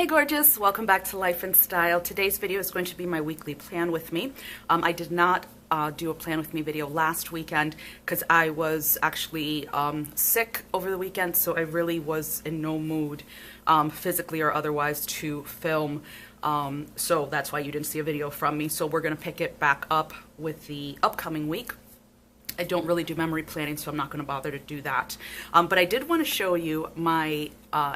gorgeous, welcome back to Life in Style. Today's video is going to be my weekly plan with me. I did not do a plan with me video last weekend because I was actually sick over the weekend, so I really was in no mood physically or otherwise to film. So that's why you didn't see a video from me. So we're going to pick it back up with the upcoming week. I don't really do memory planning, so I'm not going to bother to do that. But I did want to show you my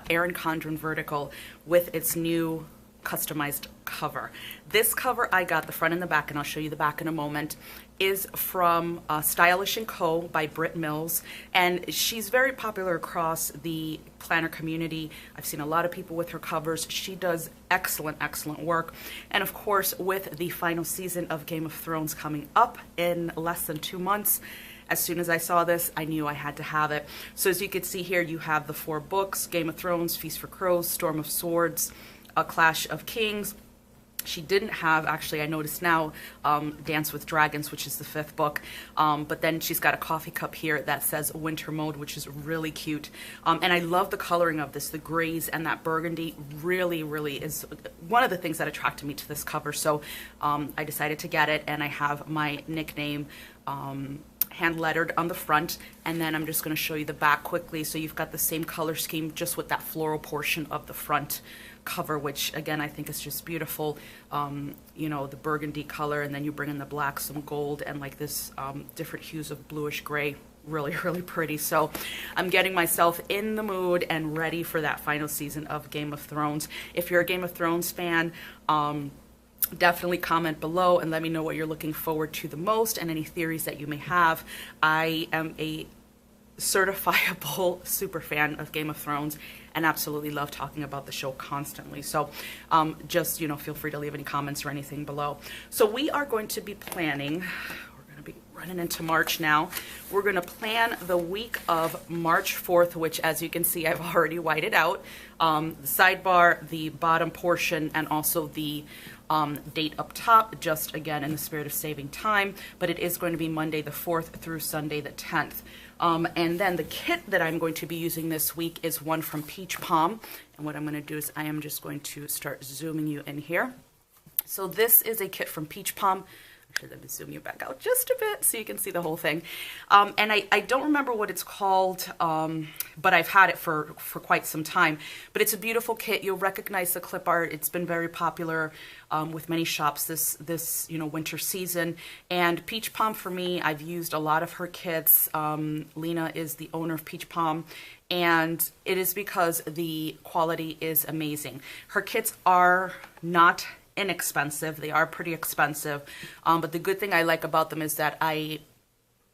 Erin Condren vertical with its new customized cover. This cover I got, the front and the back, and I'll show you the back in a moment, is from Stylish & Co. by Britt Mills, and she's very popular across the planner community. I've seen a lot of people with her covers. She does excellent, excellent work. And of course, with the final season of Game of Thrones coming up in less than 2 months, as soon as I saw this, I knew I had to have it. So as you can see here, you have the 4 books: Game of Thrones, Feast for Crows, Storm of Swords, A Clash of Kings. She didn't have, actually I noticed now, Dance with Dragons, which is the 5th book, but then she's got a coffee cup here that says Winter Mode, which is really cute. And I love the coloring of this. The grays and that burgundy really, really is one of the things that attracted me to this cover. So I decided to get it, and I have my nickname hand lettered on the front, and then I'm just going to show you the back quickly. So you've got the same color scheme, just with that floral portion of the front cover, which again I think is just beautiful. You know, the burgundy color, and then you bring in the black, some gold, and like this different hues of bluish gray. Really, really pretty. So I'm getting myself in the mood and ready for that final season of Game of Thrones. If you're a Game of Thrones fan, definitely comment below and let me know what you're looking forward to the most and any theories that you may have. I am a certifiable super fan of Game of Thrones and absolutely love talking about the show constantly. So just, you know, feel free to leave any comments or anything below. So we are going to be planning, we're going to be running into March now. We're going to plan the week of March 4th, which, as you can see, I've already whited out. The sidebar, the bottom portion, and also the date up top, just again in the spirit of saving time, but it is going to be Monday the 4th through Sunday the 10th. And then the kit that I'm going to be using this week is one from Peach Pom, and what I'm going to do is I am just going to start zooming you in here. So this is a kit from Peach Pom. Actually, let me zoom you back out just a bit so you can see the whole thing. And I don't remember what it's called, but I've had it for quite some time. But it's a beautiful kit. You'll recognize the clip art. It's been very popular with many shops this you know, winter season. And Peach Pom, for me, I've used a lot of her kits. Lena is the owner of Peach Pom, and it is because the quality is amazing. Her kits are not inexpensive. They are pretty expensive, but the good thing I like about them is that I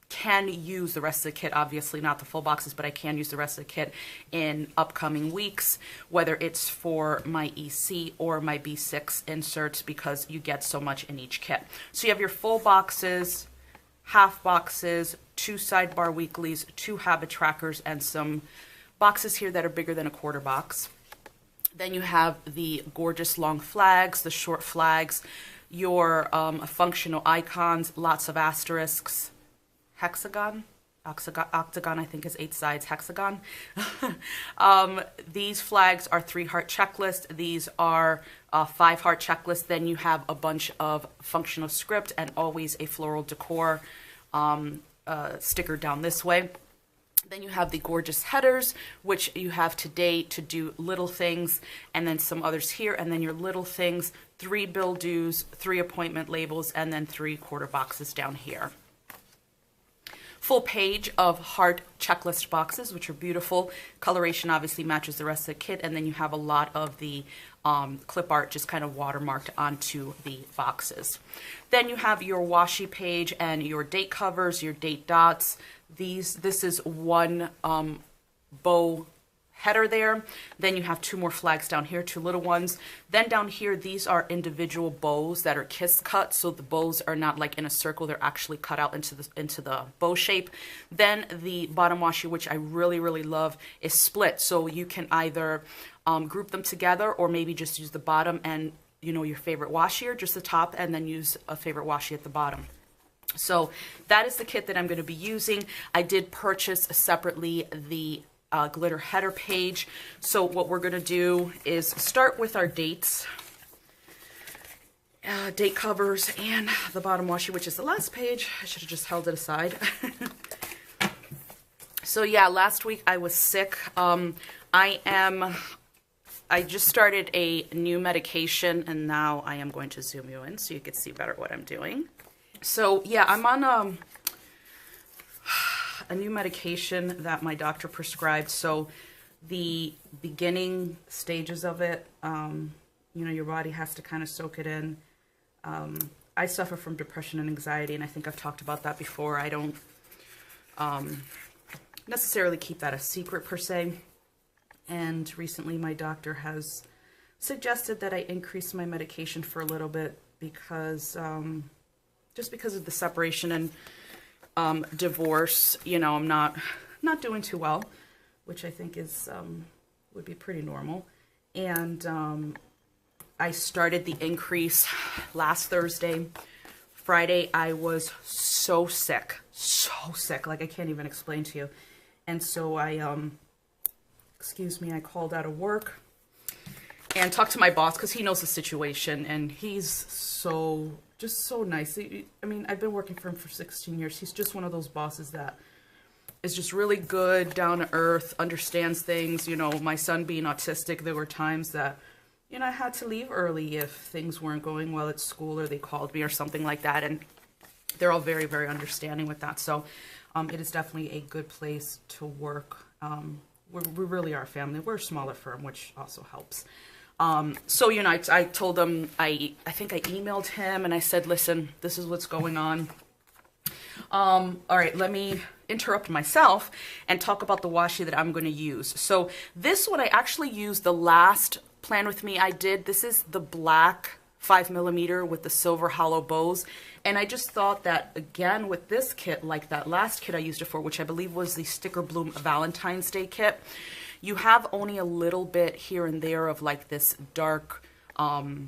can use the rest of the kit, obviously not the full boxes, but I can use the rest of the kit in upcoming weeks, whether it's for my EC or my B6 inserts, because you get so much in each kit. So you have your full boxes, half boxes, 2 sidebar weeklies, 2 habit trackers, and some boxes here that are bigger than a quarter box. Then you have the gorgeous long flags, the short flags, your functional icons, lots of asterisks, hexagon, octagon I think is 8 sides, hexagon. These flags are 3-heart checklist. These are 5-heart checklist. Then you have a bunch of functional script and always a floral decor sticker down this way. Then you have the gorgeous headers, which you have today to do little things, and then some others here, and then your little things, 3 bill dues, 3 appointment labels, and then 3 quarter boxes down here. Full page of heart checklist boxes, which are beautiful. Coloration obviously matches the rest of the kit, and then you have a lot of the clip art just kind of watermarked onto the boxes. Then you have your washi page and your date covers, your date dots. This is one bow header there. Then you have 2 more flags down here, 2 little ones. Then down here, these are individual bows that are kiss cut, so the bows are not like in a circle, they're actually cut out into the bow shape. Then the bottom washi, which I really, really love, is split, so you can either group them together or maybe just use the bottom and, you know, your favorite washi, or just the top, and then use a favorite washi at the bottom. So that is the kit that I'm going to be using. I did purchase separately the glitter header page. So what we're gonna do is start with our dates, date covers, and the bottom washi, which is the last page. I should have just held it aside. So yeah, last week I was sick. I just started a new medication, and now I am going to zoom you in so you can see better what I'm doing. So yeah, I'm on a new medication that my doctor prescribed. So the beginning stages of it, you know, your body has to kind of soak it in. I suffer from depression and anxiety, and I think I've talked about that before. I don't necessarily keep that a secret per se. And recently my doctor has suggested that I increase my medication for a little bit because, just because of the separation and divorce, you know, I'm not doing too well, which I think is, would be pretty normal. And I started the increase last Thursday. Friday, I was so sick, like I can't even explain to you. And so I, excuse me, I called out of work and talked to my boss because he knows the situation, and he's just so nice. I mean, I've been working for him for 16 years. He's just one of those bosses that is just really good, down to earth, understands things. You know, my son being autistic, there were times that, you know, I had to leave early if things weren't going well at school or they called me or something like that, and they're all very, very understanding with that. So it is definitely a good place to work. We really are a family. We're a smaller firm, which also helps. So, you know, I told him, I think I emailed him and I said, listen, this is what's going on. All right, let me interrupt myself and talk about the washi that I'm going to use. So this one I actually used the last plan with me I did. This is the black 5mm with the silver hollow bows. And I just thought that, again, with this kit, like that last kit I used it for, which I believe was the Sticker Bloom Valentine's Day kit, you have only a little bit here and there of like this dark, like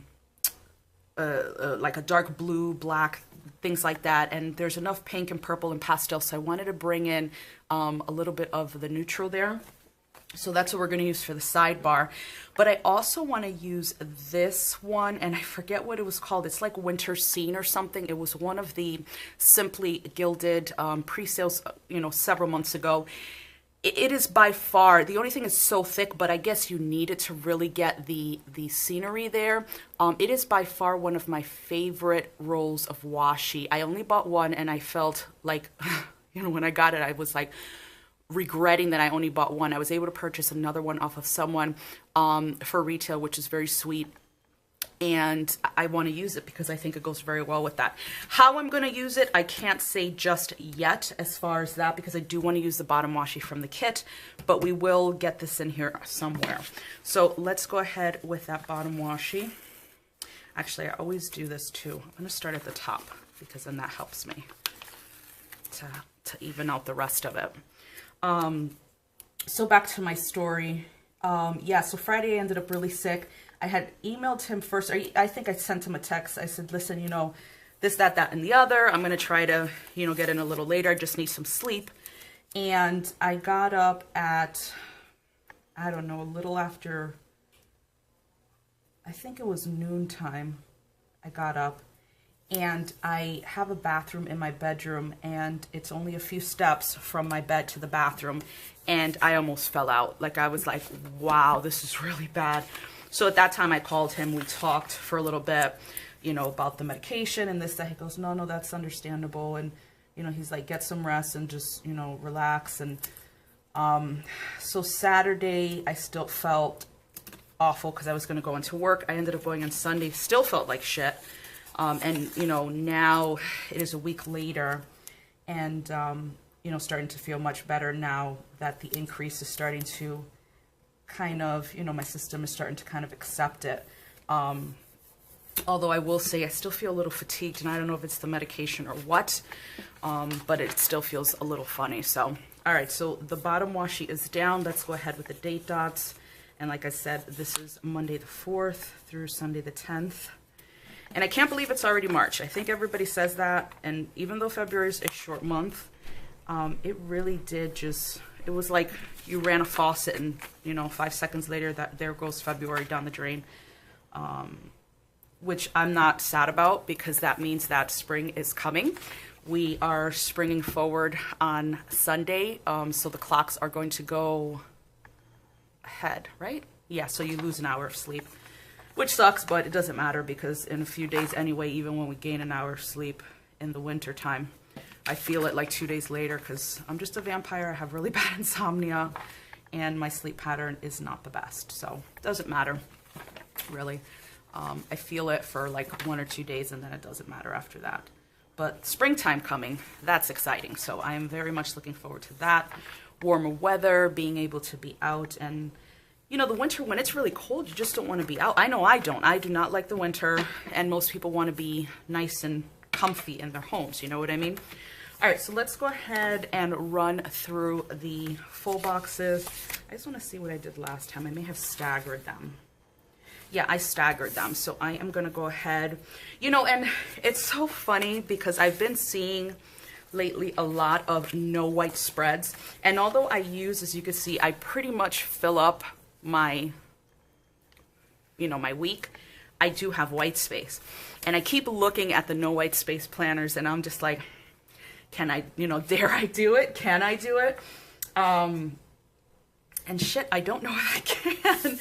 a dark blue, black, things like that. And there's enough pink and purple and pastel, so I wanted to bring in a little bit of the neutral there. So that's what we're going to use for the sidebar. But I also want to use this one, and I forget what it was called. It's like Winter Scene or something. It was one of the Simply Gilded pre-sales, you know, several months ago. It is by far, the only thing is so thick, but I guess you need it to really get the scenery there. It is by far one of my favorite rolls of washi. I only bought one, and I felt like, you know, when I got it, I was like, regretting that I only bought one. I was able to purchase another one off of someone for retail, which is very sweet. And I want to use it because I think it goes very well with that. How I'm going to use it, I can't say just yet as far as that, because I do want to use the bottom washi from the kit, but we will get this in here somewhere. So let's go ahead with that bottom washi. Actually, I always do this too. I'm going to start at the top because then that helps me to even out the rest of it. So back to my story. Yeah, so Friday I ended up really sick. I had emailed him first. I think I sent him a text. I said, listen, you know, this, that, and the other. I'm going to try to, you know, get in a little later. I just need some sleep. And I got up at, I don't know, a little after, I think it was noontime. I got up. And I have a bathroom in my bedroom, and it's only a few steps from my bed to the bathroom, and I almost fell out. Like, I was like, wow, this is really bad. So at that time I called him, we talked for a little bit, you know, about the medication and this, that. He goes, no, that's understandable. And, you know, he's like, get some rest and just, you know, relax. And so Saturday I still felt awful because I was going to go into work. I ended up going on Sunday, still felt like shit. And, you know, now it is a week later, and, you know, starting to feel much better now that the increase is starting to kind of, you know, my system is starting to kind of accept it. Although I will say I still feel a little fatigued, and I don't know if it's the medication or what, but it still feels a little funny. So, all right, so the bottom washi is down. Let's go ahead with the date dots. And like I said, this is Monday the 4th through Sunday the 10th. And I can't believe it's already March. I think everybody says that. And even though February is a short month, it really did just, It was like you ran a faucet and, you know, 5 seconds later, there goes February down the drain. Which I'm not sad about because that means that spring is coming. We are springing forward on Sunday, so the clocks are going to go ahead, right? Yeah, so you lose an hour of sleep, which sucks, but it doesn't matter because in a few days anyway, even when we gain an hour of sleep in the winter time, I feel it like 2 days later because I'm just a vampire. I have really bad insomnia and my sleep pattern is not the best, so it doesn't matter, really. I feel it for like 1 or 2 days and then it doesn't matter after that. But springtime coming, that's exciting. So I am very much looking forward to that. Warmer weather, being able to be out. And, you know, the winter, when it's really cold, you just don't want to be out. I know I don't. I do not like the winter. And most people want to be nice and comfy in their homes. You know what I mean? All right, so let's go ahead and run through the full boxes. I just want to see what I did last time. I may have staggered them. Yeah, I staggered them. So I am going to go ahead. You know, and it's so funny because I've been seeing lately a lot of no white spreads. And although I use, as you can see, I pretty much fill up my, you know, my week, I do have white space. And I keep looking at the no white space planners and I'm just like, can I, you know, dare I do it? Can I do it? And shit, I don't know if I can.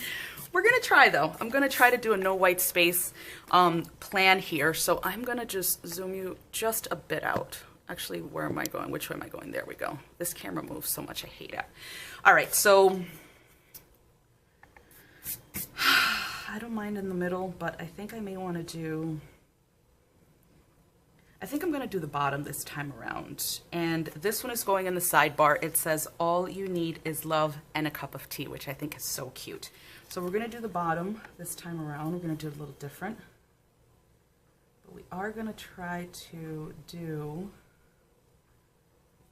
We're going to try, though. I'm going to try to do a no white space plan here. So I'm going to just zoom you just a bit out. Actually, where am I going? Which way am I going? There we go. This camera moves so much. I hate it. All right, so I don't mind in the middle, but I think I may want to do... I think I'm going to do the bottom this time around. And this one is going in the sidebar. It says, all you need is love and a cup of tea, which I think is so cute. So we're going to do the bottom this time around. We're going to do it a little different. But we are going to try to do...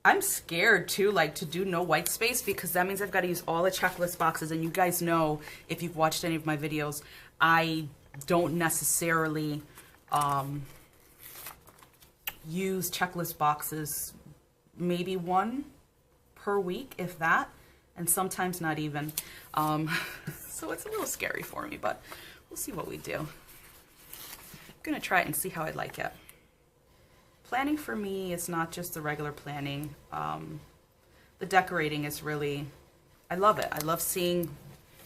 I'm scared too, like to do no white space because that means I've got to use all the checklist boxes. And you guys know, if you've watched any of my videos, I don't necessarily... use checklist boxes, maybe 1 per week, if that, and sometimes not even. So it's a little scary for me, but we'll see what we do. I'm gonna try it and see how I like it. Planning for me is not just the regular planning. The decorating is really, I love it. I love seeing,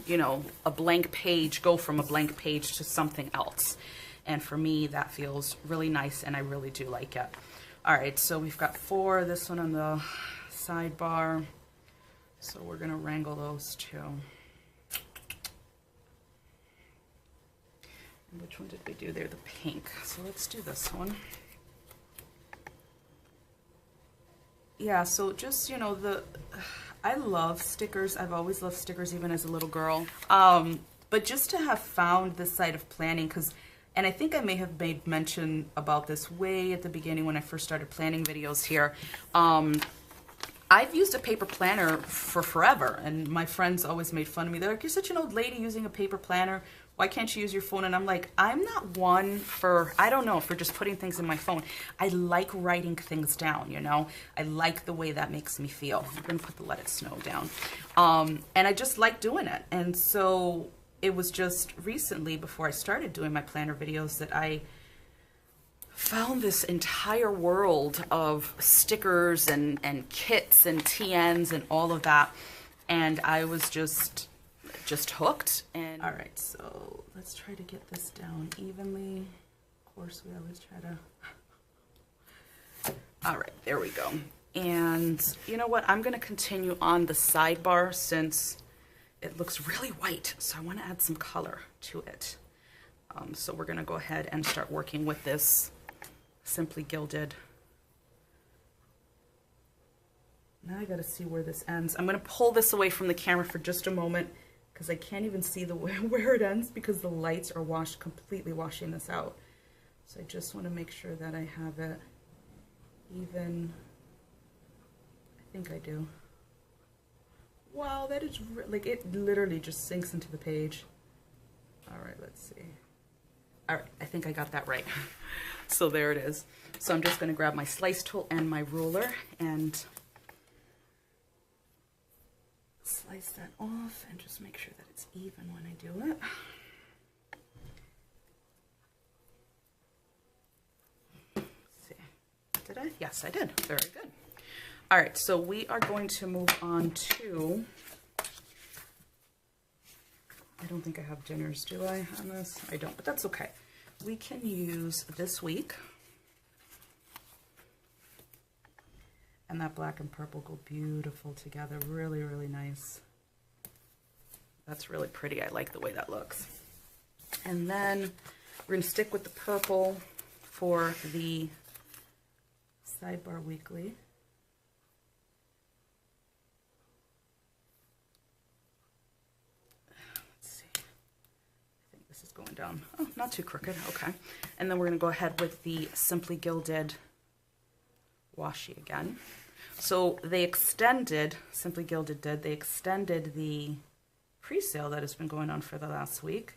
you know, a blank page go from a blank page to something else. And for me, that feels really nice, and I really do like it. All right, so we've got 4, this one on the sidebar. So we're going to wrangle those 2. And which one did we do there? The pink. So let's do this one. Yeah, so just, you know, I love stickers. I've always loved stickers, even as a little girl. But just to have found this side of planning, because... And I think I may have made mention about this way at the beginning when I first started planning videos here. I've used a paper planner for forever, and my friends always made fun of me. They're like, you're such an old lady using a paper planner. Why can't you use your phone? And I'm like, I'm not one for, I don't know, for just putting things in my phone. I like writing things down, you know? I like the way that makes me feel. I'm going to put the Let It Snow down. And I just like doing it. And so... it was just recently, before I started doing my planner videos, that I found this entire world of stickers and kits and TNs and all of that. And I was just hooked. And all right, so let's try to get this down evenly. Of course, we always try to... All right, there we go. And you know what? I'm going to continue on the sidebar since... it looks really white, so I want to add some color to it. So we're going to go ahead and start working with this Simply Gilded. Now I got to see where this ends. I'm going to pull this away from the camera for just a moment because I can't even see where it ends because the lights are completely washing this out. So I just want to make sure that I have it even. I think I do. Wow, that is, like, it literally just sinks into the page. All right, let's see. All right, I think I got that right. So there it is. So I'm just going to grab my slice tool and my ruler and slice that off and just make sure that it's even when I do it. Let's see. Did I? Yes, I did. Very good. All right, so we are going to move on to, I don't think I have dinners, do I, on this? I don't, but that's okay. We can use This Week. And that black and purple go beautiful together. Really, really nice. That's really pretty. I like the way that looks. And then we're going to stick with the purple for the Sidebar Weekly. Let's see. I think this is going down. Oh, not too crooked. Okay. And then we're going to go ahead with the Simply Gilded Washi again. So they extended, Simply Gilded did, they extended the pre-sale that has been going on for the last week.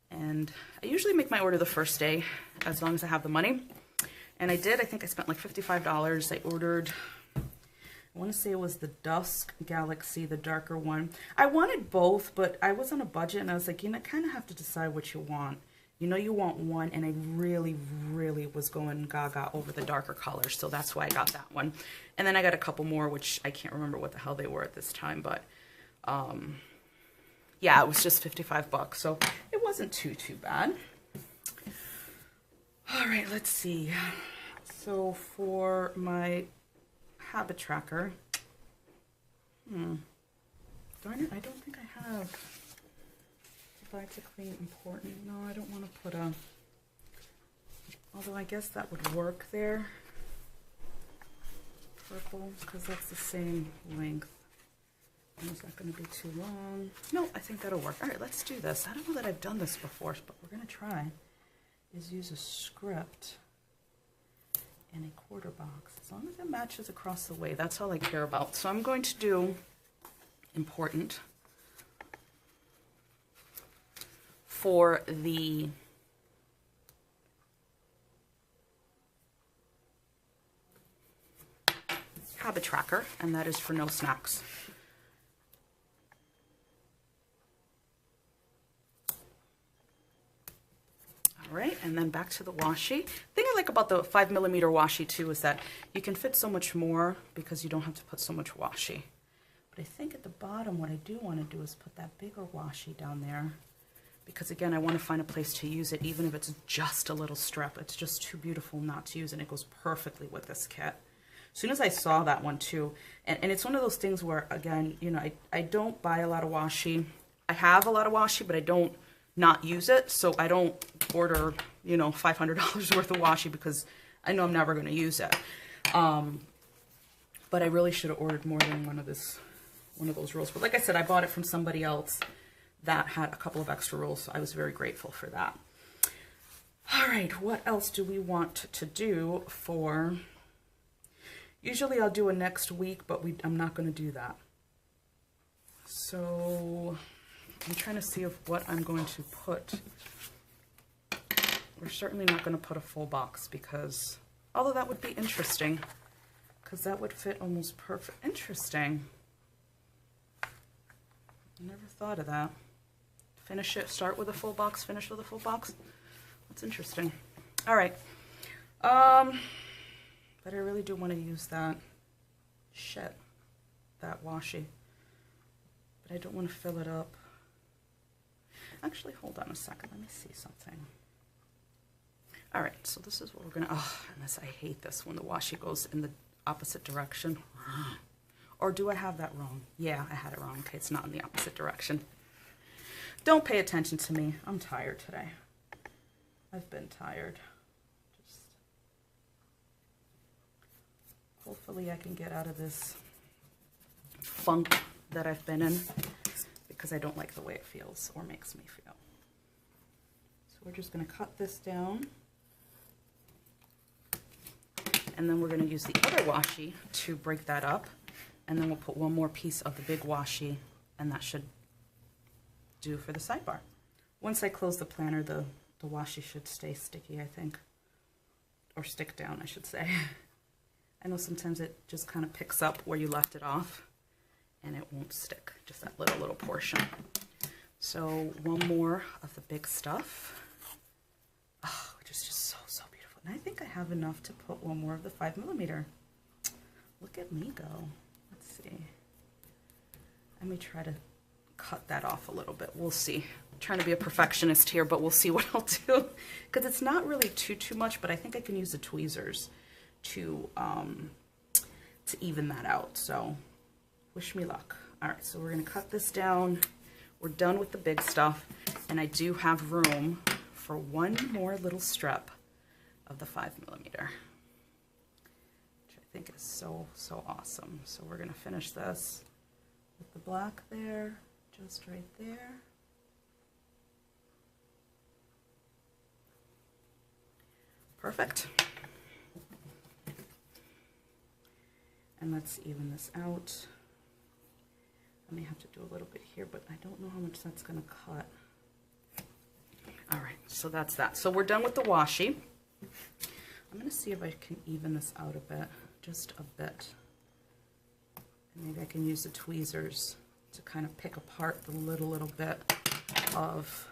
And I usually make my order the first day, as long as I have the money. And I did, I think I spent like $55. I ordered, I want to say it was the Dusk Galaxy, the darker one. I wanted both, but I was on a budget and I was like, you know, kind of have to decide what you want. You know you want one, and I really, really was going gaga over the darker colors, so that's why I got that one. And then I got a couple more, which I can't remember what the hell they were at this time, but yeah, it was just 55 bucks, so it wasn't too bad. All right, let's see. So for my habit tracker, darn it, I don't think I have. Practically important. No, I don't want to put a, although I guess that would work there. Purple, because that's the same length. And is that going to be too long? No, I think that'll work. All right, let's do this. I don't know that I've done this before, but we're going to try. Is use a script in a quarter box. As long as it matches across the way, that's all I care about. So I'm going to do important for the habit tracker, and that is for no snacks. All right, and then back to the washi. The thing I like about the 5mm washi too is that you can fit so much more because you don't have to put so much washi. But I think at the bottom what I do want to do is put that bigger washi down there, because again, I want to find a place to use it, even if it's just a little strip. It's just too beautiful not to use, and it goes perfectly with this kit. As soon as I saw that one too, and it's one of those things where, again, you know, I don't buy a lot of washi. I have a lot of washi, but I don't not use it, so I don't order, you know, $500 worth of washi because I know I'm never going to use it. But I really should have ordered more than one of those rolls. But like I said, I bought it from somebody else that had a couple of extra rolls, so I was very grateful for that. All right, what else do we want to do for... Usually I'll do a next week, but I'm not going to do that. So I'm trying to see what I'm going to put. We're certainly not going to put a full box because, although that would be interesting, because that would fit almost perfect. Interesting. I never thought of that. Finish it, start with a full box, finish with a full box. That's interesting. All right. But I really do want to use that washi. But I don't want to fill it up. Actually, hold on a second. Let me see something. All right, so this is what we're going to... Oh, and this, I hate this when the washi goes in the opposite direction. Or do I have that wrong? Yeah, I had it wrong. Okay, it's not in the opposite direction. Don't pay attention to me. I'm tired today. I've been tired. Just hopefully I can get out of this funk that I've been in because I don't like the way it feels or makes me feel. So we're just going to cut this down. And then we're going to use the other washi to break that up. And then we'll put one more piece of the big washi, and that should do for the sidebar. Once I close the planner, the washi should stay sticky, I think. Or stick down, I should say. I know sometimes it just kind of picks up where you left it off, and it won't stick. portion. So one more of the big stuff. Oh, which is just so, so beautiful. And I think I have enough to put one more of the 5mm. Look at me go. Let's see. Let me try to cut that off a little bit. We'll see. I'm trying to be a perfectionist here, but we'll see what I'll do. Because it's not really too much, but I think I can use the tweezers to even that out. So wish me luck. All right, so we're going to cut this down. We're done with the big stuff, and I do have room for one more little strip of the 5mm, which I think is so, so awesome. So we're going to finish this with the black there, just right there. Perfect. And let's even this out. I may have to do a little bit here, but I don't know how much that's going to cut. All right, so that's that. So we're done with the washi. I'm going to see if I can even this out a bit, just a bit. And maybe I can use the tweezers to kind of pick apart the little bit of,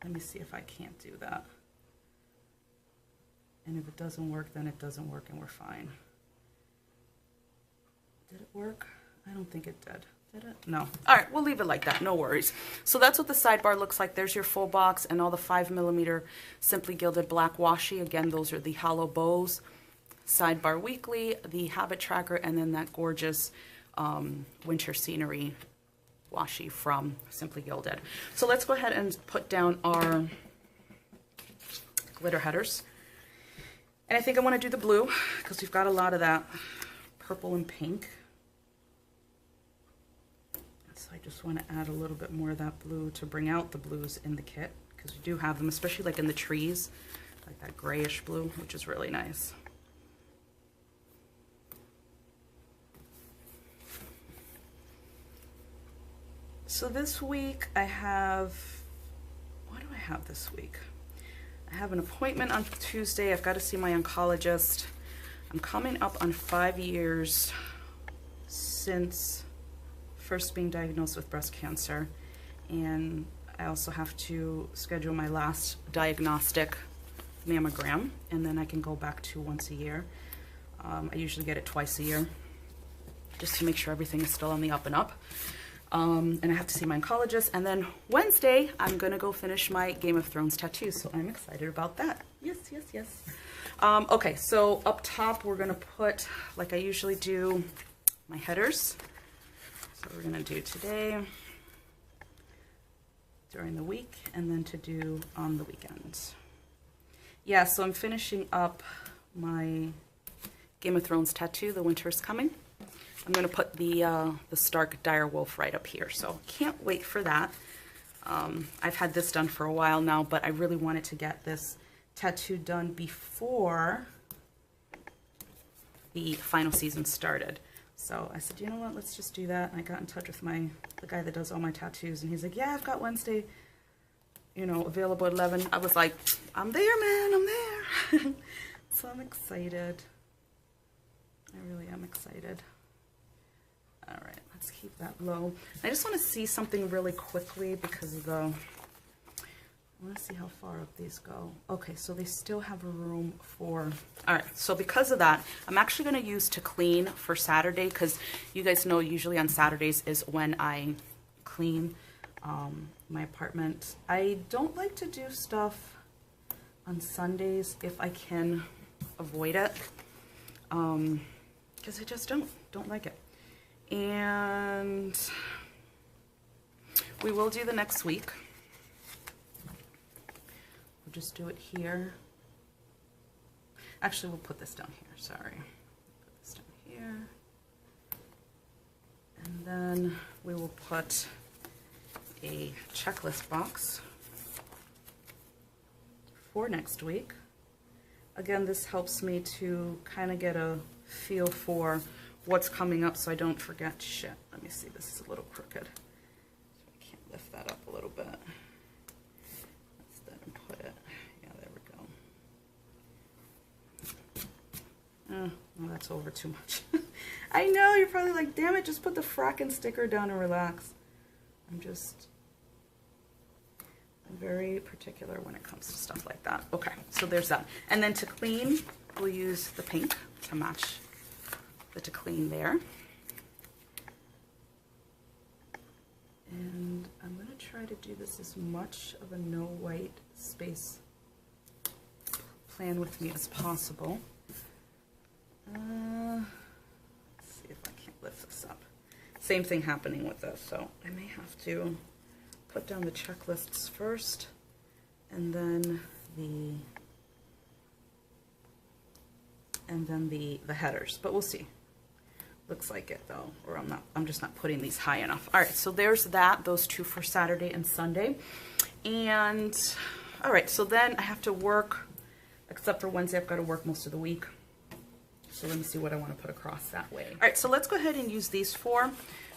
let me see if I can't do that. And if it doesn't work, then it doesn't work and we're fine. Did it work? I don't think it did. Did it? No. All right, we'll leave it like that. No worries. So that's what the sidebar looks like. There's your full box and all the 5mm Simply Gilded black washi. Again, those are the hollow bows. Sidebar weekly, the habit tracker, and then that gorgeous winter scenery washi from Simply Gilded. So let's go ahead and put down our glitter headers. And I think I want to do the blue because we've got a lot of that purple and pink. So I just want to add a little bit more of that blue to bring out the blues in the kit, because we do have them, especially like in the trees, like that grayish blue, which is really nice. So this week I have, what do I have this week? I have an appointment on Tuesday. I've got to see my oncologist. I'm coming up on 5 years since first being diagnosed with breast cancer, and I also have to schedule my last diagnostic mammogram, and then I can go back to once a year. I usually get it twice a year, just to make sure everything is still on the up and up. And I have to see my oncologist, and then Wednesday I'm gonna go finish my Game of Thrones tattoo, so I'm excited about that. Yes, yes, yes. Okay, so up top we're gonna put, like I usually do, my headers. So we're gonna do today, during the week, and then to do on the weekends. Yeah, so I'm finishing up my Game of Thrones tattoo. The winter is coming. I'm going to put the Stark direwolf right up here, so can't wait for that. I've had this done for a while now, but I really wanted to get this tattoo done before the final season started. So I said, you know what, let's just do that. And I got in touch with the guy that does all my tattoos, and he's like, yeah, I've got Wednesday, you know, available at 11. I was like, I'm there, man, I'm there. So I'm excited. I really am excited. All right, let's keep that low. I just want to see something really quickly because of the, I want to see how far up these go. Okay, so they still have a room for, all right, so because of that, I'm actually going to use to clean for Saturday, because you guys know usually on Saturdays is when I clean my apartment. I don't like to do stuff on Sundays if I can avoid it, because I just don't like it. And we will do the next week. We'll just do it here. Actually, we'll put this down here, sorry. Put this down here. And then we will put a checklist box for next week. Again, this helps me to kind of get a feel for what's coming up so I don't forget shit. Let me see, this is a little crooked. So I can't lift that up a little bit. Let's then put it, yeah, there we go. Oh, that's over too much. I know, you're probably like, damn it, just put the fracking sticker down and relax. I'm very particular when it comes to stuff like that. Okay, so there's that. And then to clean, we'll use the pink to match the to clean there. And I'm going to try to do this as much of a no white space plan with me as possible. Let's see if I can't lift this up. Same thing happening with this, so I may have to put down the checklists first and then the headers, but we'll see. Looks like it though, or I'm just not putting these high enough. All right, so there's that, those two for Saturday and Sunday. And all right, so then I have to work, except for Wednesday, I've got to work most of the week. So let me see what I want to put across that way. All right, so let's go ahead and use these four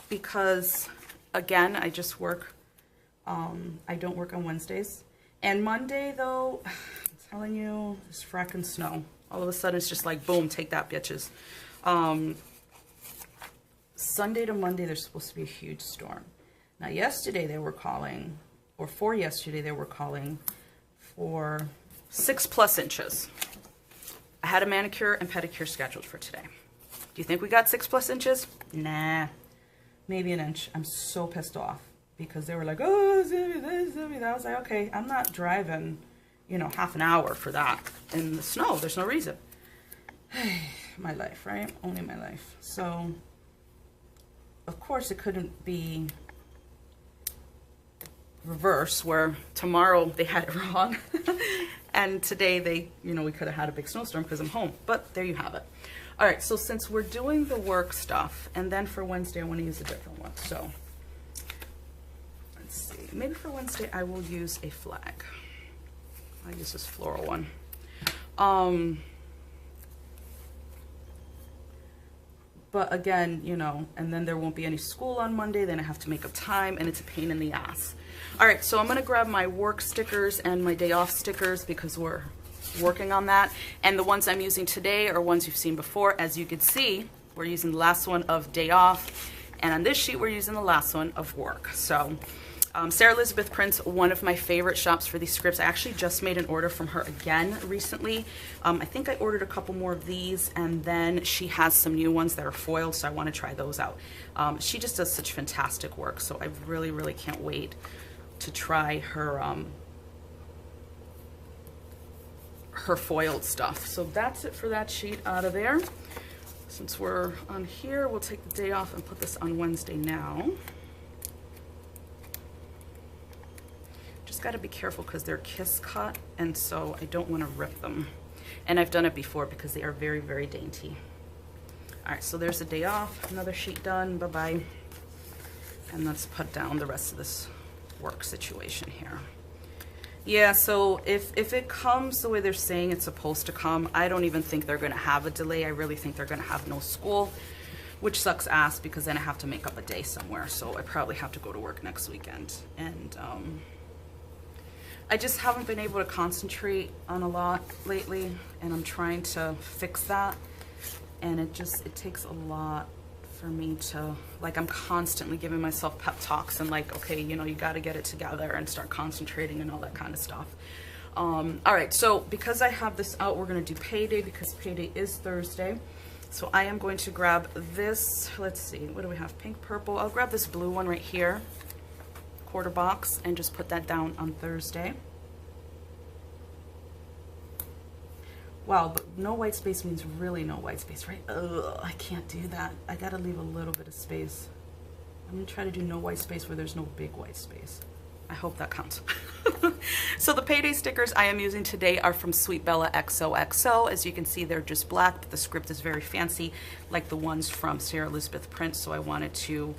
because again, I just work, I don't work on Wednesdays. And Monday though, I'm telling you, it's fracking snow. All of a sudden it's just like, boom, take that bitches. Sunday to Monday, there's supposed to be a huge storm. Now, yesterday they were calling, or for yesterday they were calling for 6+ inches. I had a manicure and pedicure scheduled for today. Do you think we got 6+ inches? Nah, maybe an inch. I'm so pissed off because they were like, oh, it's gonna be this, it's gonna be that. I was like, okay, I'm not driving, you know, half an hour for that in the snow. There's no reason. My life, right? Only my life. So of course, it couldn't be reverse where tomorrow they had it wrong and today they, you know, we could have had a big snowstorm because I'm home, but there you have it. All right, so since we're doing the work stuff and then for Wednesday I want to use a different one, so let's see, maybe for Wednesday I will use a flag. I'll use this floral one. But again, you know, and then there won't be any school on Monday, then I have to make up time, and it's a pain in the ass. All right, so I'm going to grab my work stickers and my day off stickers because we're working on that. And the ones I'm using today are ones you've seen before. As you can see, we're using the last one of day off, and on this sheet, we're using the last one of work. So Sarah Elizabeth Prince, one of my favorite shops for these scripts. I actually just made an order from her again recently. I think I ordered a couple more of these, and then she has some new ones that are foiled, so I want to try those out. She just does such fantastic work, so I really, really can't wait to try her her foiled stuff. So that's it for that sheet out of there. Since we're on here, we'll take the day off and put this on Wednesday now. Just got to be careful because they're kiss cut, and so I don't want to rip them. And I've done it before because they are very, very dainty. All right, so there's a day off, another sheet done, bye-bye. And let's put down the rest of this work situation here. Yeah, so if it comes the way they're saying it's supposed to come, I don't even think they're going to have a delay. I really think they're going to have no school, which sucks ass because then I have to make up a day somewhere. So I probably have to go to work next weekend. And I just haven't been able to concentrate on a lot lately, and I'm trying to fix that. And it takes a lot for me to, like, I'm constantly giving myself pep talks and like, okay, you know, you got to get it together and start concentrating and all that kind of stuff. All right, so because I have this out, we're going to do payday because payday is Thursday. So I am going to grab this, let's see, what do we have? Pink, purple. I'll grab this blue one right here, quarter box, and just put that down on Thursday. Wow, but no white space means really no white space, right? Ugh, I can't do that. I gotta leave a little bit of space. I'm gonna try to do no white space where there's no big white space. I hope that counts. So the payday stickers I am using today are from Sweet Bella XOXO. As you can see, they're just black, but the script is very fancy, like the ones from Sarah Elizabeth Prince, so I wanted to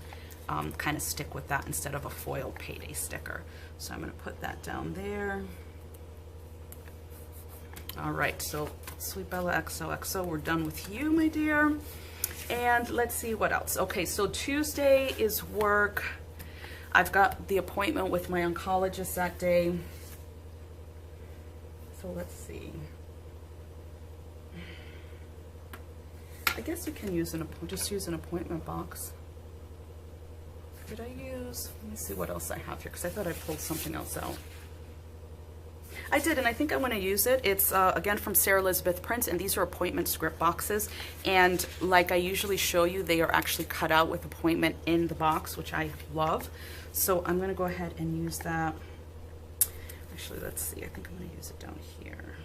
kind of stick with that instead of a foiled payday sticker. So I'm gonna put that down there. All right, so Sweet Bella XOXO, we're done with you, my dear. And let's see what else. Okay, so Tuesday is work. I've got the appointment with my oncologist that day. So let's see. I guess you can use just use an appointment box. Did I use, let me see what else I have here, because I thought I pulled something else out. I did, and I think I want to use it. It's, again, from Sarah Elizabeth Prints, and these are appointment script boxes. And like I usually show you, they are actually cut out with appointment in the box, which I love. So I'm going to go ahead and use that. Actually, let's see. I think I'm going to use it down here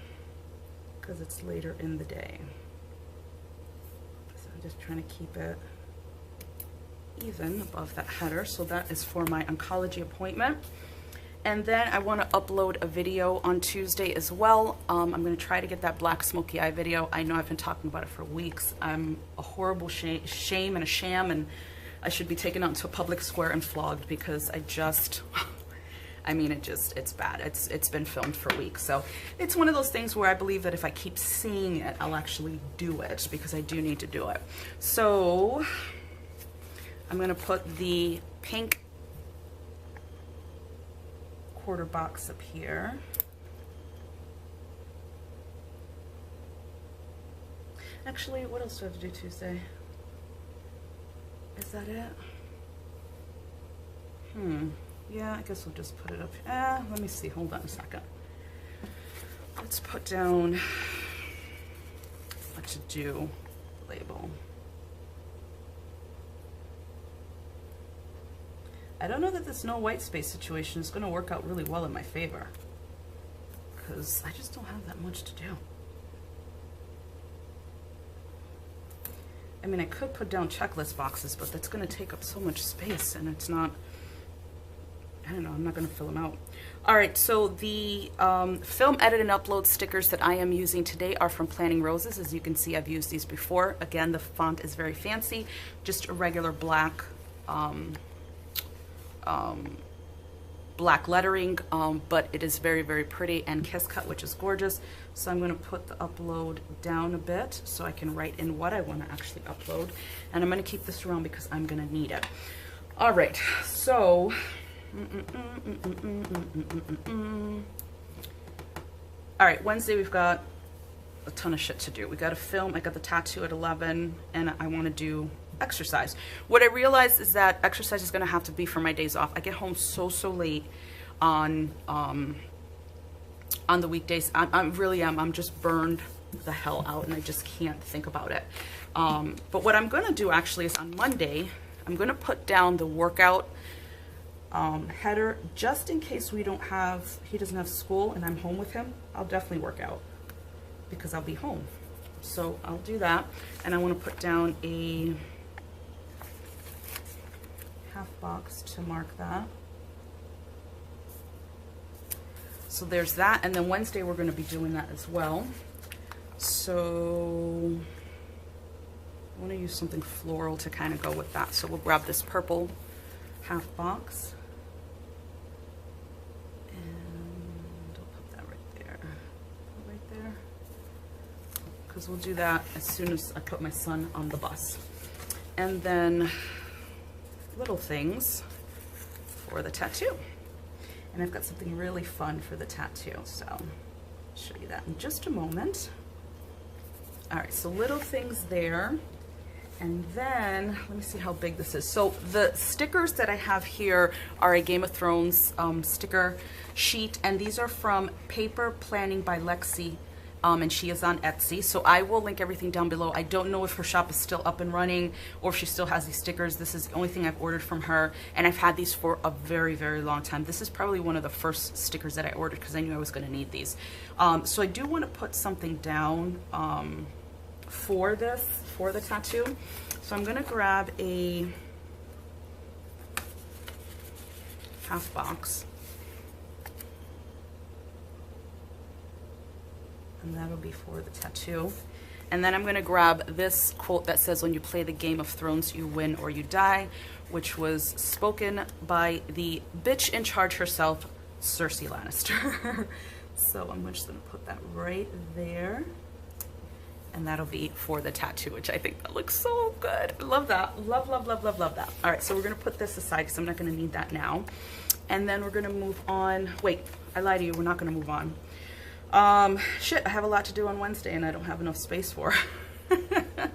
because it's later in the day. So I'm just trying to keep it even above that header. So that is for my oncology appointment. And then I want to upload a video on Tuesday as well. I'm going to try to get that black smoky eye video. I know I've been talking about it for weeks. I'm a horrible shame and a sham, and I should be taken out into a public square and flogged because I just, I mean, it's bad. It's been filmed for weeks. So it's one of those things where I believe that if I keep seeing it, I'll actually do it because I do need to do it. So I'm going to put the pink quarter box up here. Actually, what else do I have to do Tuesday? Is that it? Yeah, I guess we'll just put it up. Let me see. Hold on a second. Let's put down what to do label. I don't know that this no white space situation is going to work out really well in my favor because I just don't have that much to do. I mean, I could put down checklist boxes, but that's going to take up so much space, and it's not, I don't know, I'm not going to fill them out. All right, so the film edit and upload stickers that I am using today are from Planning Roses. As you can see, I've used these before. Again, the font is very fancy, just a regular black black lettering, but it is very, very pretty and kiss cut, which is gorgeous. So I'm going to put the upload down a bit so I can write in what I want to actually upload, and I'm going to keep this around because I'm going to need it. All right, so all right, Wednesday we've got a ton of shit to do. We got to film. I got the tattoo at 11, and I want to do exercise. What I realized is that exercise is going to have to be for my days off. I get home so late on the weekdays. I really am. I'm just burned the hell out, and I just can't think about it. But what I'm going to do actually is on Monday, I'm going to put down the workout header just in case he doesn't have school and I'm home with him. I'll definitely work out because I'll be home. So I'll do that, and I want to put down a half box to mark that. So there's that, and then Wednesday we're going to be doing that as well. So I want to use something floral to kind of go with that. So we'll grab this purple half box, and I'll put that right there, because we'll do that as soon as I put my son on the bus. And then little things for the tattoo. And I've got something really fun for the tattoo, so I'll show you that in just a moment. All right, so little things there. And then, let me see how big this is. So the stickers that I have here are a Game of Thrones sticker sheet, and these are from Paper Planning by Lexie. And she is on Etsy, so I will link everything down below. I don't know if her shop is still up and running or if she still has these stickers. This is the only thing I've ordered from her, and I've had these for a very, very long time. This is probably one of the first stickers that I ordered because I knew I was going to need these. So I do want to put something down for the tattoo. So I'm going to grab a half box. And that'll be for the tattoo. And then I'm going to grab this quote that says, "When you play the Game of Thrones, you win or you die," which was spoken by the bitch in charge herself, Cersei Lannister. So I'm just going to put that right there. And that'll be for the tattoo, which I think that looks so good. I love that. Love, love, love, love, love that. All right, so we're going to put this aside because I'm not going to need that now. And then we're going to move on. Wait, I lied to you. We're not going to move on. Shit, I have a lot to do on Wednesday and I don't have enough space for. I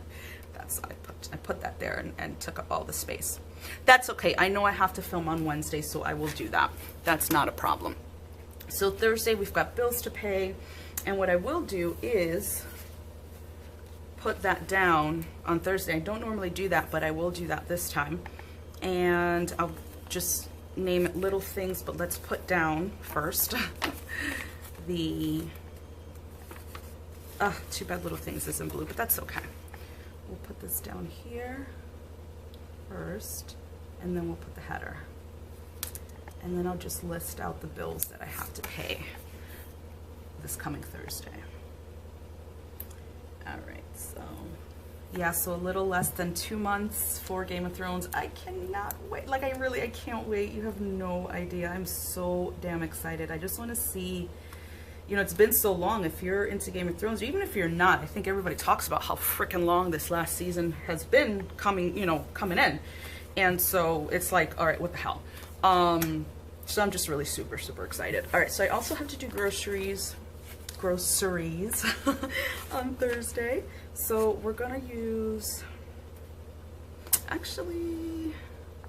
put that there and took up all the space. That's okay. I know I have to film on Wednesday, so I will do that. That's not a problem. So Thursday, we've got bills to pay. And what I will do is put that down on Thursday. I don't normally do that, but I will do that this time. And I'll just name it little things, but let's put down first the, too bad little things is in blue, but that's okay. We'll put this down here first, and then we'll put the header. And then I'll just list out the bills that I have to pay this coming Thursday. All right, so yeah, so a little less than 2 months for Game of Thrones. I cannot wait. Like, I can't wait. You have no idea. I'm so damn excited. I just want to see, you know, it's been so long. If you're into Game of Thrones, or even if you're not, I think everybody talks about how freaking long this last season has been coming in. And so it's like, all right, what the hell? So I'm just really super, super excited. All right, so I also have to do groceries on Thursday. So we're gonna use, actually,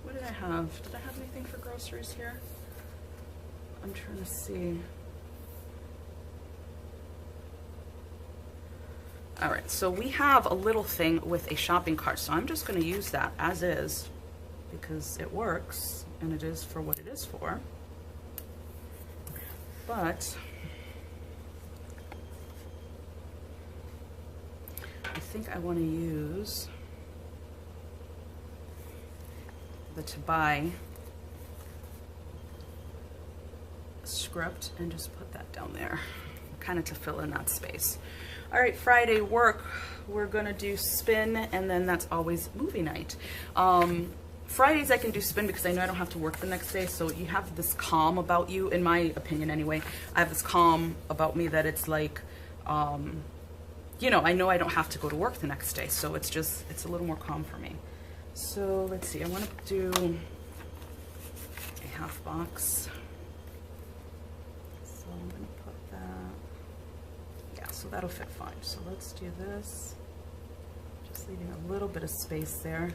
what did I have? Did I have anything for groceries here? I'm trying to see. All right, so we have a little thing with a shopping cart, so I'm just gonna use that as is because it works and it is for what it is for. But I think I want to use the to buy script and just put that down there, kind of to fill in that space. All right, Friday work, we're gonna do spin, and then that's always movie night. Fridays I can do spin because I know I don't have to work the next day, so you have this calm about you, in my opinion anyway. I have this calm about me that it's like, you know I don't have to go to work the next day, so it's a little more calm for me. So let's see, I want to do a half box. So I'm going to put that, yeah, so that'll fit fine. So let's do this, just leaving a little bit of space there.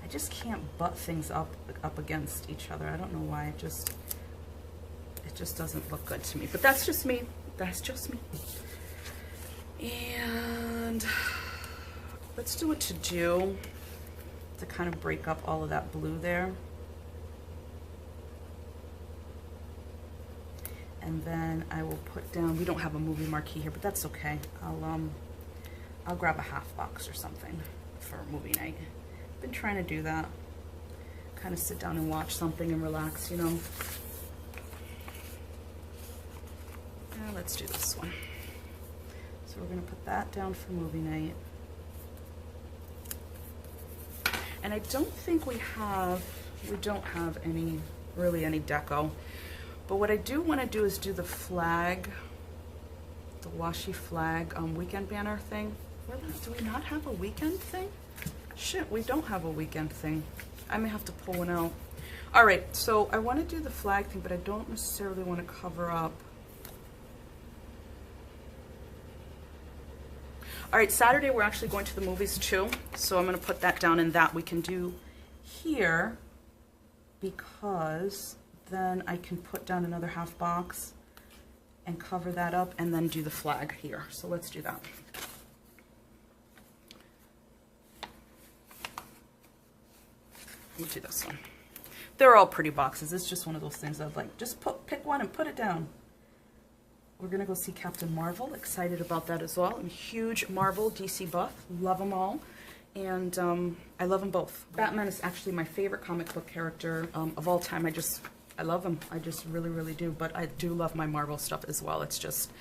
I just can't butt things up against each other. I don't know why. It just doesn't look good to me. But that's just me. That's just me. And let's do a to-do to kind of break up all of that blue there. And then I will put down, we don't have a movie marquee here, but that's okay. I'll grab a half box or something for movie night. Been trying to do that, kind of sit down and watch something and relax, you know. Now let's do this one. So we're gonna put that down for movie night. And I don't think we don't have really any deco, but what I do want to do is do the flag, the washi flag weekend banner thing. Do we not have a weekend thing? Shit, we don't have a weekend thing. I may have to pull one out. All right, so I want to do the flag thing, but I don't necessarily want to cover up. All right, Saturday we're actually going to the movies too, so I'm going to put that down, and that we can do here because then I can put down another half box and cover that up and then do the flag here. So let's do that. We'll do this one. They're all pretty boxes. It's just one of those things of like, just pick one and put it down. We're gonna go see Captain Marvel. Excited about that as well. I'm a huge Marvel DC buff. Love them all. And I love them both. Batman is actually my favorite comic book character of all time. I love him. I just really, really do. But I do love my Marvel stuff as well. It's just,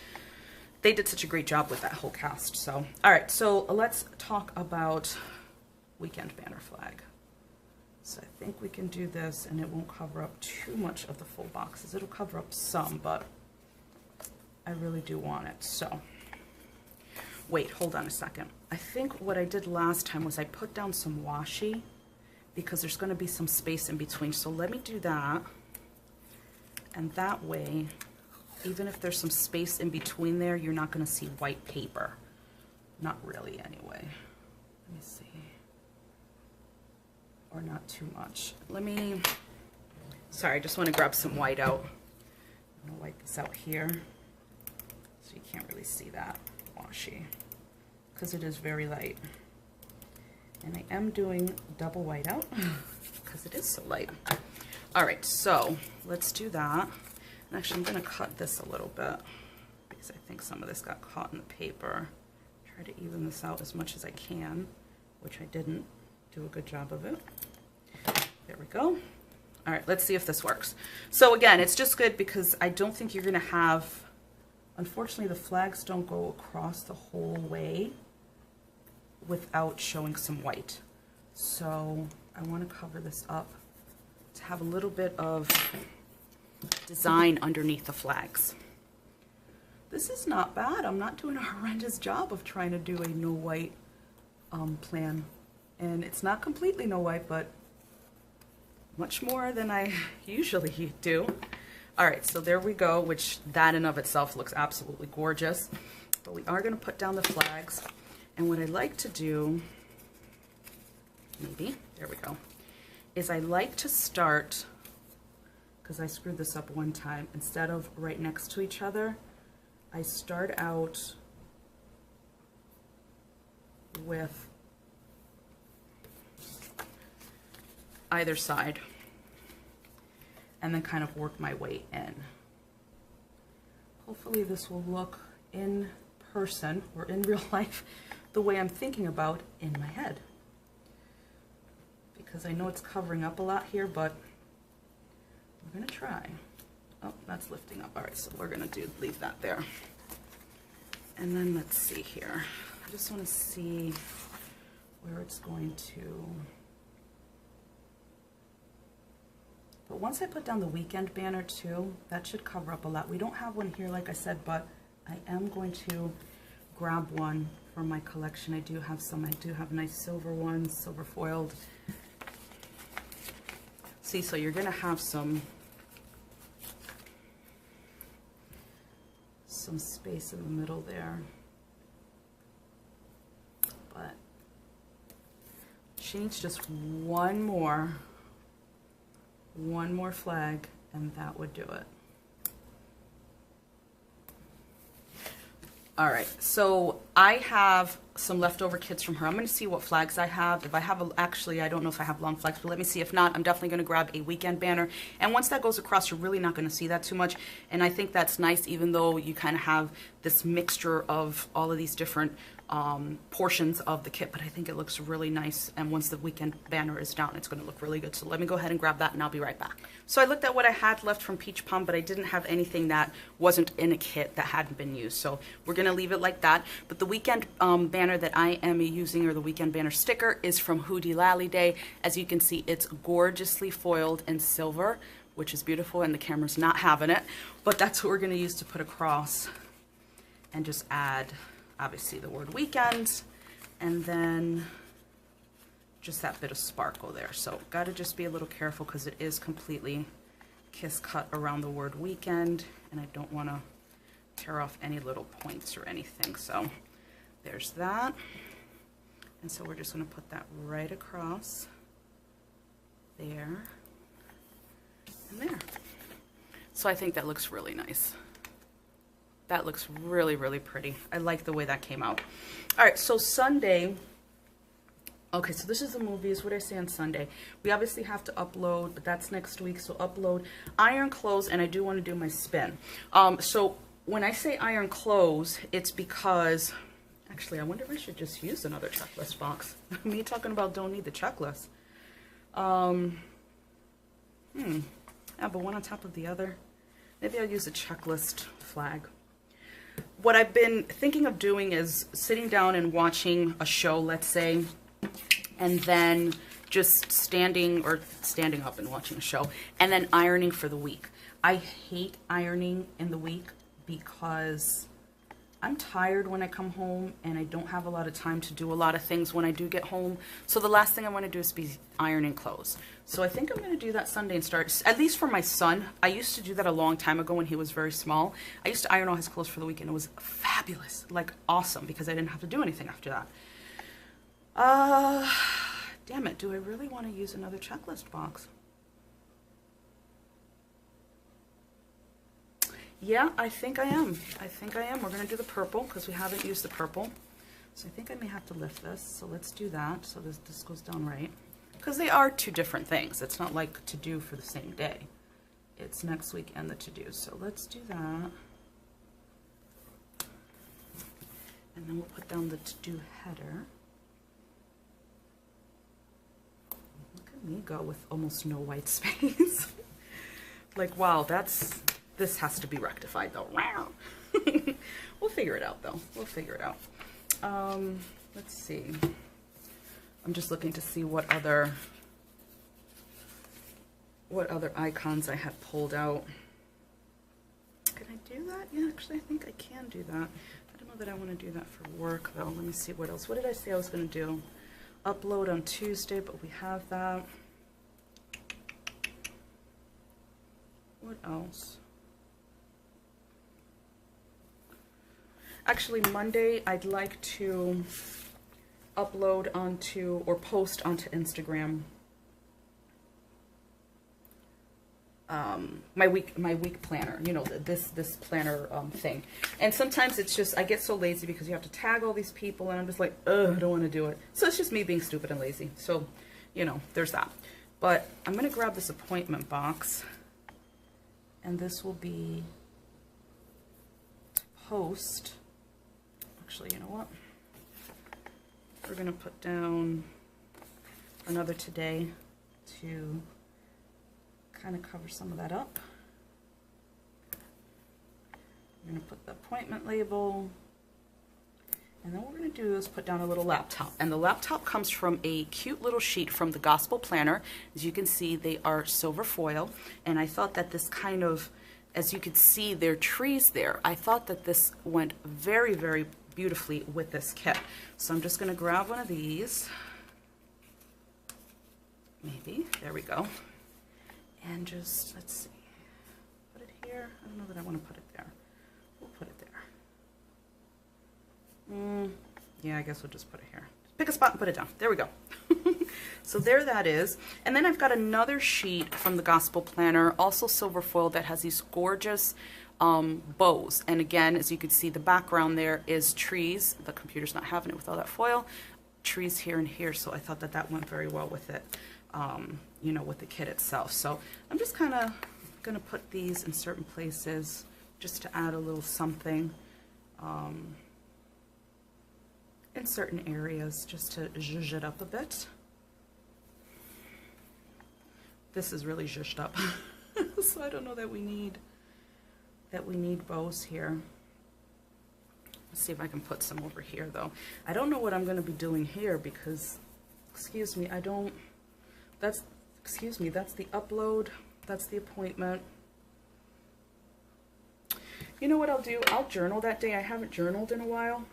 they did such a great job with that whole cast. So, all right. So let's talk about weekend banner flag. So I think we can do this and it won't cover up too much of the full boxes. It'll cover up some, but I really do want it. So wait, hold on a second. I think what I did last time was I put down some washi because there's going to be some space in between. So let me do that. And that way, even if there's some space in between there, you're not going to see white paper. Not really anyway. Let me see. or not too much. Let me, sorry, I just want to grab some white out. I'm going to wipe this out here so you can't really see that washi because it is very light. And I am doing double white out because it is so light. All right, so let's do that. And actually, I'm going to cut this a little bit because I think some of this got caught in the paper. Try to even this out as much as I can, which I didn't do a good job of it. There we go. All right, let's see if this works. So again, it's just good because I don't think you're going to have, unfortunately, the flags don't go across the whole way without showing some white. So I want to cover this up to have a little bit of design underneath the flags. This is not bad. I'm not doing a horrendous job of trying to do a no white plan. And it's not completely no white, but much more than I usually do. All right, so there we go, which that in of itself looks absolutely gorgeous. But we are going to put down the flags. And what I like to do, maybe, there we go, is I like to start, because I screwed this up one time, instead of right next to each other, I start out with either side and then kind of work my way in. Hopefully this will look in person or in real life the way I'm thinking about in my head, because I know it's covering up a lot here, but we're gonna try. Oh, that's lifting up. All right, so we're gonna leave that there. And then let's see here. I just want to see where it's going to. But once I put down the weekend banner too, that should cover up a lot. We don't have one here, like I said, but I am going to grab one from my collection. I do have some. I do have nice silver ones, silver foiled. See, so you're gonna have some space in the middle there, but she needs just one more flag and that would do it. All right, so I have some leftover kits from her. I'm going to see what flags I have. If I have, actually, I don't know if I have long flags, but let me see. If not, I'm definitely going to grab a weekend banner. And once that goes across, you're really not going to see that too much. And I think that's nice, even though you kind of have this mixture of all of these different portions of the kit. But I think it looks really nice. And once the weekend banner is down, it's going to look really good. So let me go ahead and grab that, and I'll be right back. So I looked at what I had left from Peach Pom, but I didn't have anything that wasn't in a kit that hadn't been used. So we're going to leave it like that. But the weekend banner that I am using, or the weekend banner sticker, is from Hoodie Lally Day. As you can see, it's gorgeously foiled in silver, which is beautiful, and the camera's not having it. But that's what we're going to use to put across, and just add, obviously, the word weekend, and then just that bit of sparkle there. So got to just be a little careful because it is completely kiss cut around the word weekend, and I don't want to tear off any little points or anything. So there's that. And so we're just going to put that right across there and there. So I think that looks really nice. That looks really, really pretty. I like the way that came out. All right, so Sunday. Okay, so this is the movies. What did I say on Sunday? We obviously have to upload, but that's next week. So upload, iron clothes, and I do want to do my spin. So when I say iron clothes, it's because, actually, I wonder if I should just use another checklist box. Me talking about don't need the checklist. Yeah, but one on top of the other. Maybe I'll use a checklist flag. What I've been thinking of doing is sitting down and watching a show, let's say, and then just standing up and watching a show, and then ironing for the week. I hate ironing in the week because I'm tired when I come home and I don't have a lot of time to do a lot of things when I do get home. So the last thing I want to do is be ironing clothes. So I think I'm going to do that Sunday and start, at least for my son. I used to do that a long time ago when he was very small. I used to iron all his clothes for the week, and it was fabulous, like awesome, because I didn't have to do anything after that. Damn it, do I really want to use another checklist box? Yeah, I think I am. I think I am. We're going to do the purple because we haven't used the purple. So I think I may have to lift this. So let's do that. So this goes down right. Because they are two different things. It's not like to do for the same day. It's next week and the to do. So let's do that. And then we'll put down the to do header. Look at me go with almost no white space. Like, wow, this has to be rectified though. We'll figure it out though. We'll figure it out. Let's see. I'm just looking to see what other icons I had pulled out. Can I do that? Yeah, actually I think I can do that. I don't know that I want to do that for work though. Let me see what else. What did I say I was going to do? Upload on Tuesday, but we have that. What else? Actually, Monday, I'd like to upload onto or post onto Instagram my week planner. You know, this planner thing. And sometimes it's just I get so lazy because you have to tag all these people, and I'm just like, ugh, I don't want to do it. So it's just me being stupid and lazy. So, you know, there's that. But I'm gonna grab this appointment box, and this will be post. Actually, you know what? We're going to put down another today to kind of cover some of that up. We're going to put the appointment label. And then what we're going to do is put down a little laptop. And the laptop comes from a cute little sheet from the Gospel Planner. As you can see, they are silver foil. And I thought that this kind of, as you can see, there are trees there. I thought that this went very, very beautifully with this kit. So I'm just going to grab one of these. Maybe. There we go. And just, let's see. Put it here. I don't know that I want to put it there. We'll put it there. Yeah, I guess we'll just put it here. Pick a spot and put it down. There we go. So there that is. And then I've got another sheet from the Gospel Planner, also silver foil, that has these gorgeous bows. And again, as you can see, the background there is trees. The computer's not having it with all that foil. Trees here and here. So I thought that that went very well with it, you know, with the kit itself. So I'm just kind of going to put these in certain places just to add a little something. In certain areas, just to zhuzh it up a bit. This is really zhuzhed up. So I don't know that we need bows here. Let's see if I can put some over here though. I don't know what I'm going to be doing here because, excuse me, that's the upload, that's the appointment. You know what I'll do? I'll journal that day. I haven't journaled in a while.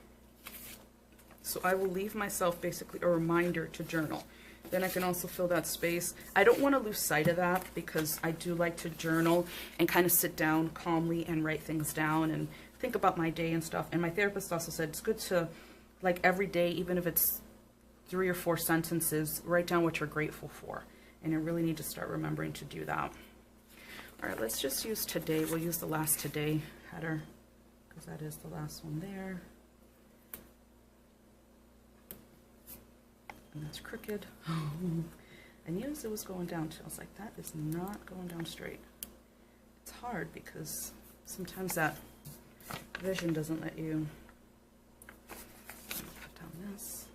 So I will leave myself basically a reminder to journal. Then I can also fill that space. I don't want to lose sight of that because I do like to journal and kind of sit down calmly and write things down and think about my day and stuff. And my therapist also said it's good to, like, every day, even if it's 3 or 4 sentences, write down what you're grateful for. And I really need to start remembering to do that. All right, let's just use today. We'll use the last today header because that is the last one there. And that's crooked. I knew it was going down too. I was like, that is not going down straight. It's hard because sometimes that vision doesn't let you. Put down this.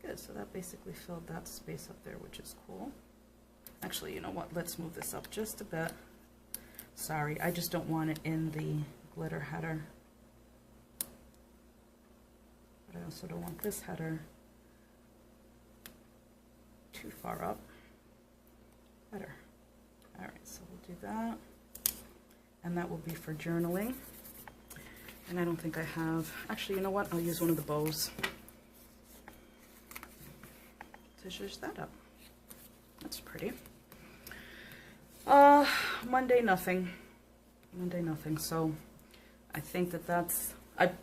Good, so that basically filled that space up there, which is cool. Actually, you know what? Let's move this up just a bit. Sorry, I just don't want it in the glitter header. But I also don't want this header too far up. Better. All right, so we'll do that. And that will be for journaling. And I don't think I have, actually, you know what? I'll use one of the bows to zhuzh that up. That's pretty. Monday, nothing. Monday, nothing. So I think that that's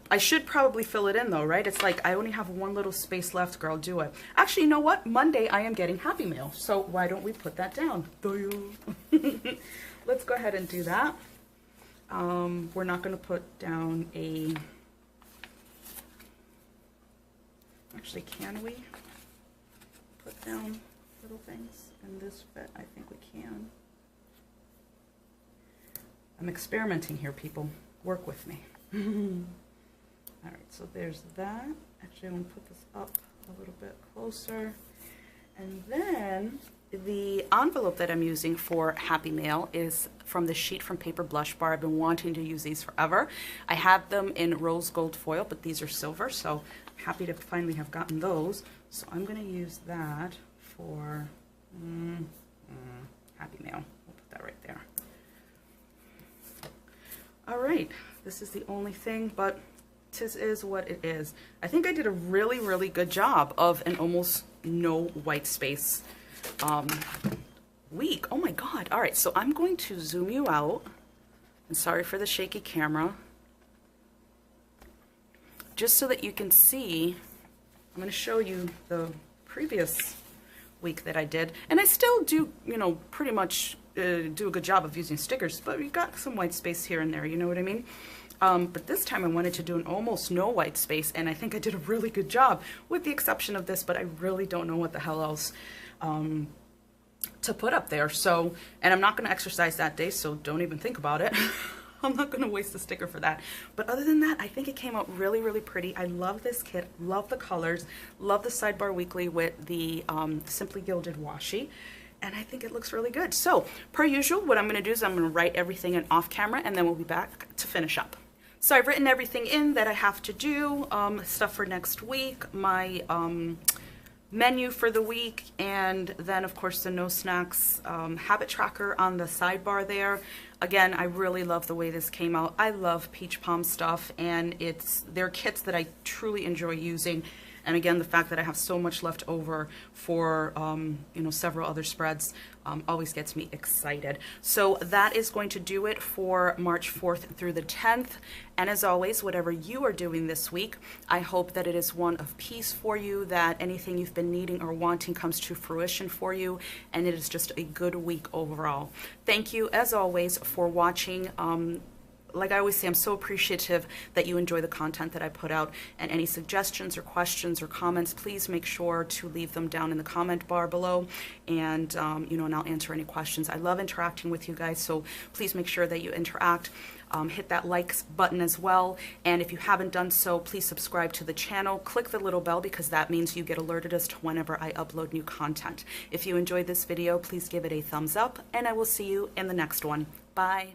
I should probably fill it in though, right? It's like I only have one little space left, girl, do it. Actually, you know what? Monday I am getting Happy Mail, so why don't we put that down? Let's go ahead and do that. We're not going to put down a... Actually, can we put down little things in this fit? I think we can. I'm experimenting here, people. Work with me. All right, so there's that. Actually, I'm going to put this up a little bit closer. And then the envelope that I'm using for Happy Mail is from the sheet from Paper Blush Bar. I've been wanting to use these forever. I have them in rose gold foil, but these are silver, so I'm happy to finally have gotten those. So I'm going to use that for Happy Mail. We'll put that right there. All right, this is the only thing, but tis is what it is. I think I did a really, really good job of an almost no white space week. Oh my God. All right, so I'm going to zoom you out. And sorry for the shaky camera. Just so that you can see, I'm going to show you the previous week that I did. And I still do, you know, pretty much do a good job of using stickers, but we got some white space here and there, you know what I mean? But this time I wanted to do an almost no white space, and I think I did a really good job, with the exception of this, but I really don't know what the hell else to put up there. So, and I'm not going to exercise that day, so don't even think about it. I'm not going to waste a sticker for that. But other than that, I think it came out really, really pretty. I love this kit, love the colors, love the Sidebar Weekly with the Simply Gilded Washi. And I think it looks really good. So, per usual, what I'm going to do is I'm going to write everything in off camera, and then we'll be back to finish up. So I've written everything in that I have to do, stuff for next week, my menu for the week, and then of course the no snacks habit tracker on the sidebar there. Again, I really love the way this came out. I love Peach Pom stuff, and they're kits that I truly enjoy using. And again, the fact that I have so much left over for, you know, several other spreads always gets me excited. So that is going to do it for March 4th through the 10th. And as always, whatever you are doing this week, I hope that it is one of peace for you, that anything you've been needing or wanting comes to fruition for you, and it is just a good week overall. Thank you, as always, for watching. Like I always say, I'm so appreciative that you enjoy the content that I put out, and any suggestions or questions or comments, please make sure to leave them down in the comment bar below, and you know, and I'll answer any questions. I love interacting with you guys, so please make sure that you interact. Hit that likes button as well, and if you haven't done so, please subscribe to the channel. Click the little bell, because that means you get alerted as to whenever I upload new content. If you enjoyed this video, please give it a thumbs up, and I will see you in the next one. Bye.